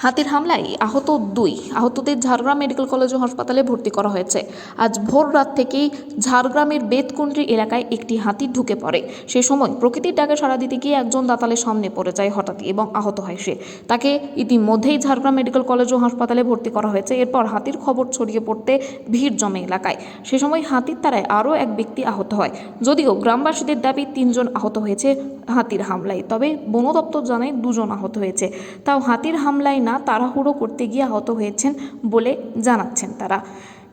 হাতির হামলায় আহত 2 আহতদের ঝাড়গ্রাম মেডিকেল কলেজ ও হাসপাতালে ভর্তি করা হয়েছে। আজ ভোর রাত থেকেই ঝাড়গ্রামের বেতকুন্ড্রি এলাকায় একটি হাতি ঢুকে পড়ে। সেই সময় প্রকৃতির ডাকে সাড়া দিতে গিয়ে একজন দাতালের সামনে পড়ে যায় হঠাৎই এবং আহত হয় সে। তাকে ইতিমধ্যেই ঝাড়গ্রাম মেডিকেল কলেজ ও হাসপাতালে ভর্তি করা হয়েছে। এরপর হাতির খবর ছড়িয়ে পড়তে ভিড় জমে এলাকায়। সে সময় হাতির তাড়ায় আরও এক ব্যক্তি আহত হয়। যদিও গ্রামবাসীদের দাবি 3 জন আহত হয়েছে হাতির হামলায়, তবে বন দপ্তর জানায় 2 জন আহত হয়েছে। তাও হাতির হামলায় না তাড়াহুড়ো করতে গিয়ে আহত হয়েছেন বলে জানাচ্ছেন তারা,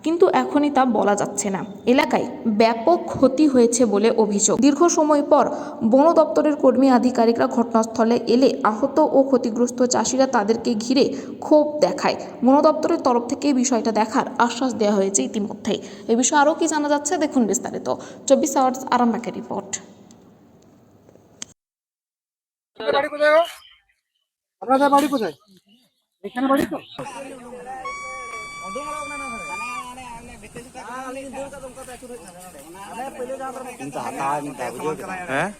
কিন্তু এখনই তা বলা যাচ্ছে না। এলাকায় ব্যাপক ক্ষতি হয়েছে বলে অভিযোগ। দীর্ঘ সময় পর বন দপ্তরের কর্মী আধিকারিকরা ঘটনাস্থলে এলে আহত ও ক্ষতিগ্রস্ত চাষিরা তাদেরকে ঘিরে ক্ষোভ দেখায়। বন দপ্তরের তরফ থেকে বিষয়টা দেখার আশ্বাস দেওয়া হয়েছে ইতিমধ্যেই। এ বিষয়ে আরও কি জানা যাচ্ছে দেখুন বিস্তারিত। 24 আওয়ার্স আরামবাগের রিপোর্ট। আপনাদের বাড়ি কোথায়? এখানে বাড়ি তো? হ্যাঁ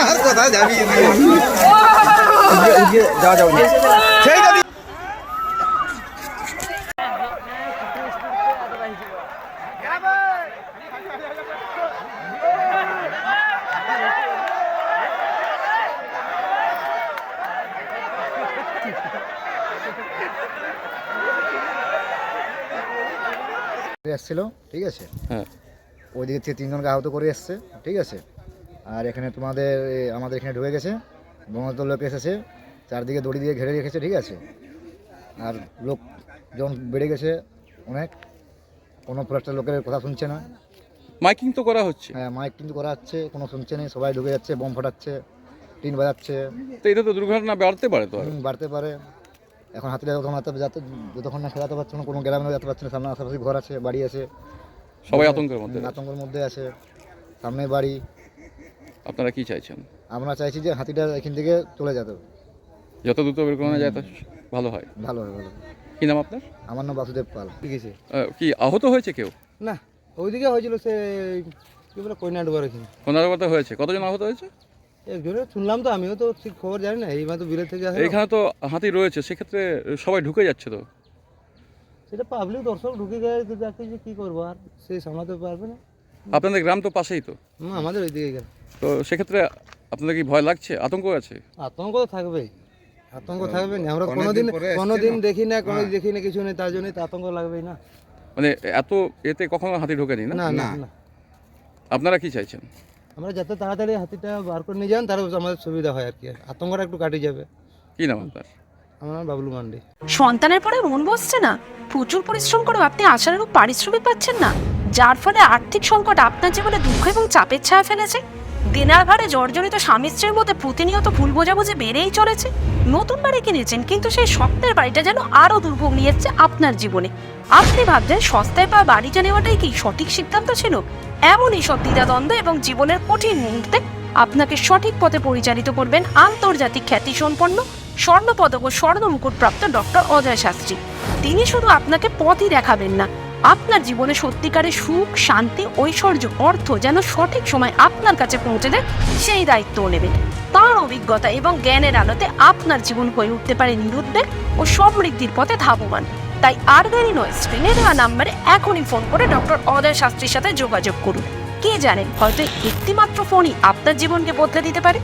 আর কোথায় যাবি? যাওয়া যাও এসছিল, ঠিক আছে। হ্যাঁ, ওইদিকে থেকে 3 জনকে আহত করে এসছে, ঠিক আছে। আর এখানে আমাদের এখানে ঢুকে গেছে, বনদপ্তর লোক এসেছে, চারদিকে দড়ি দিয়ে ঘিরে রেখেছে, ঠিক আছে। আর লোক যখন বেড়ে গেছে অনেক, কোনো ফরেস্টের লোকের কথা শুনছে না। মাইকিং তো করা হচ্ছে। হ্যাঁ, মাইক কিন্তু করা হচ্ছে, কোনো শুনছে না। সবাই ঢুকে যাচ্ছে, বোম ফাটাচ্ছে, টিন বাজাচ্ছে। তো এটা তো দুর্ঘটনা বাড়তে পারে তো। বাড়তে পারে। এখন হাতিরা যতক্ষণ না খেলাতে পারছে না, কোনো গ্রামে যেতে পারছে না। সামনে আশেপাশে ঘর আছে, বাড়ি আছে, সবাই আতঙ্কের মধ্যে। আতঙ্কের মধ্যে আছে। সামনে বাড়ি। আপনারা কি চাইছেন? আমরা চাইছি যে হাতিটা এখান থেকে চলে যেতে, যত দ্রুত বের করানো যায় তা ভালো হয়। ভালো হয়, ভালো। কি নাম আপনার? আমার নাম বাসুদেব পাল। ঠিক আছে কি আহত হয়েছে কেউ? না, ওইদিকে হয়েছিল সে কি বলে কইনা ডোবার ওখানে কোনারবাতে হয়েছে। কতজন আহত হয়েছে? একজনে শুনলাম, তো আমিও তো ঠিক খবর জানি না, এই মাত্র বিলেত থেকে আসে। এখানে তো হাতি রয়েছে, সেক্ষেত্রে সবাই ঢুকে যাচ্ছে তো। সেটা পাবলিক দর্শক ঢুকে গেলে তো যাকে যে কী করবো, আর সে সামলাতে পারবে না। আপনাদের গ্রাম তো পাশেই তো। আমাদের ওইদিকে গেল তো সেক্ষেত্রে আপনাদের কি ভয় লাগছে, আতঙ্ক আছে? আতঙ্ক তো থাকবেই, আতঙ্ক থাকবে না। আমরা কোনোদিন দেখি না, কোনো দেখি না, কিছু নেই, তার জন্যই তো আতঙ্ক লাগবেই না। মানে এত এতে কখনো হাতি ঢোকেনি না? না না না, আপনারা কি চাইছেন? আমরা যত তাড়াতাড়ি হাতিটা বার করে নিয়ে যান, তার আমাদের সুবিধা হয় আর কি, আতঙ্কটা একটু কাটিয়ে যাবে। কি নাম আপনার? আমার নাম বাবলু মান্ডি। সন্তানের পরে মন বসছে না, প্রচুর পরিশ্রম করেও আপনি আশানুরূপ পারিশ্রমিক পাচ্ছেন না, যার ফলে আর্থিক সংকট আপনার জীবনে দুঃখ এবং চাপের ছায়া ফেলেছে। দিনার ভারে জর্জরিত স্বামী স্ত্রীর মধ্যে প্রতিনিয়ত ভুল বোঝাবুঝি বেড়েই চলেছে। নতুন বাড়ি কিনেছেন, কিন্তু সেই স্বপ্নের বাড়িটা যেন আরো দুর্ভোগ নিয়ে এসেছে আপনার জীবনে। আপনি ভাবছেন সস্তায় পাওয়া বাড়িটা নেওয়াটাই কি সঠিক সিদ্ধান্ত ছিল? এমনই সব দ্বিধাদ্বন্দ্ব এবং জীবনের কঠিন মুহূর্তে আপনাকে সঠিক পথে পরিচালিত করবেন আন্তর্জাতিক খ্যাতিসম্পন্ন স্বর্ণপদক ও স্বর্ণ মুকুটপ্রাপ্ত ডক্টর অজয় শাস্ত্রী। তিনি শুধু আপনাকে পথই দেখাবেন না, আপনার জীবনে সত্যিকারের সুখ, শান্তি, ঐশ্বর্য, অর্থ যেন সঠিক সময় আপনার কাছে পৌঁছে দেয়, সেই দায়িত্বও নেবেন। তাঁর অভিজ্ঞতা এবং জ্ঞানের আলোতে আপনার জীবন হয়ে উঠতে পারে নিরুদ্বেগ ও সমৃদ্ধির পথে ধাবমান। তাই আর দেরি নয়, স্ক্রিনে দেওয়া নাম্বারে এখনই ফোন করে ডক্টর অজয় শাস্ত্রীর সাথে যোগাযোগ করুন। কে জানেন, হয়তো একটিমাত্র ফোনই আপনার জীবনকে বদলে দিতে পারে।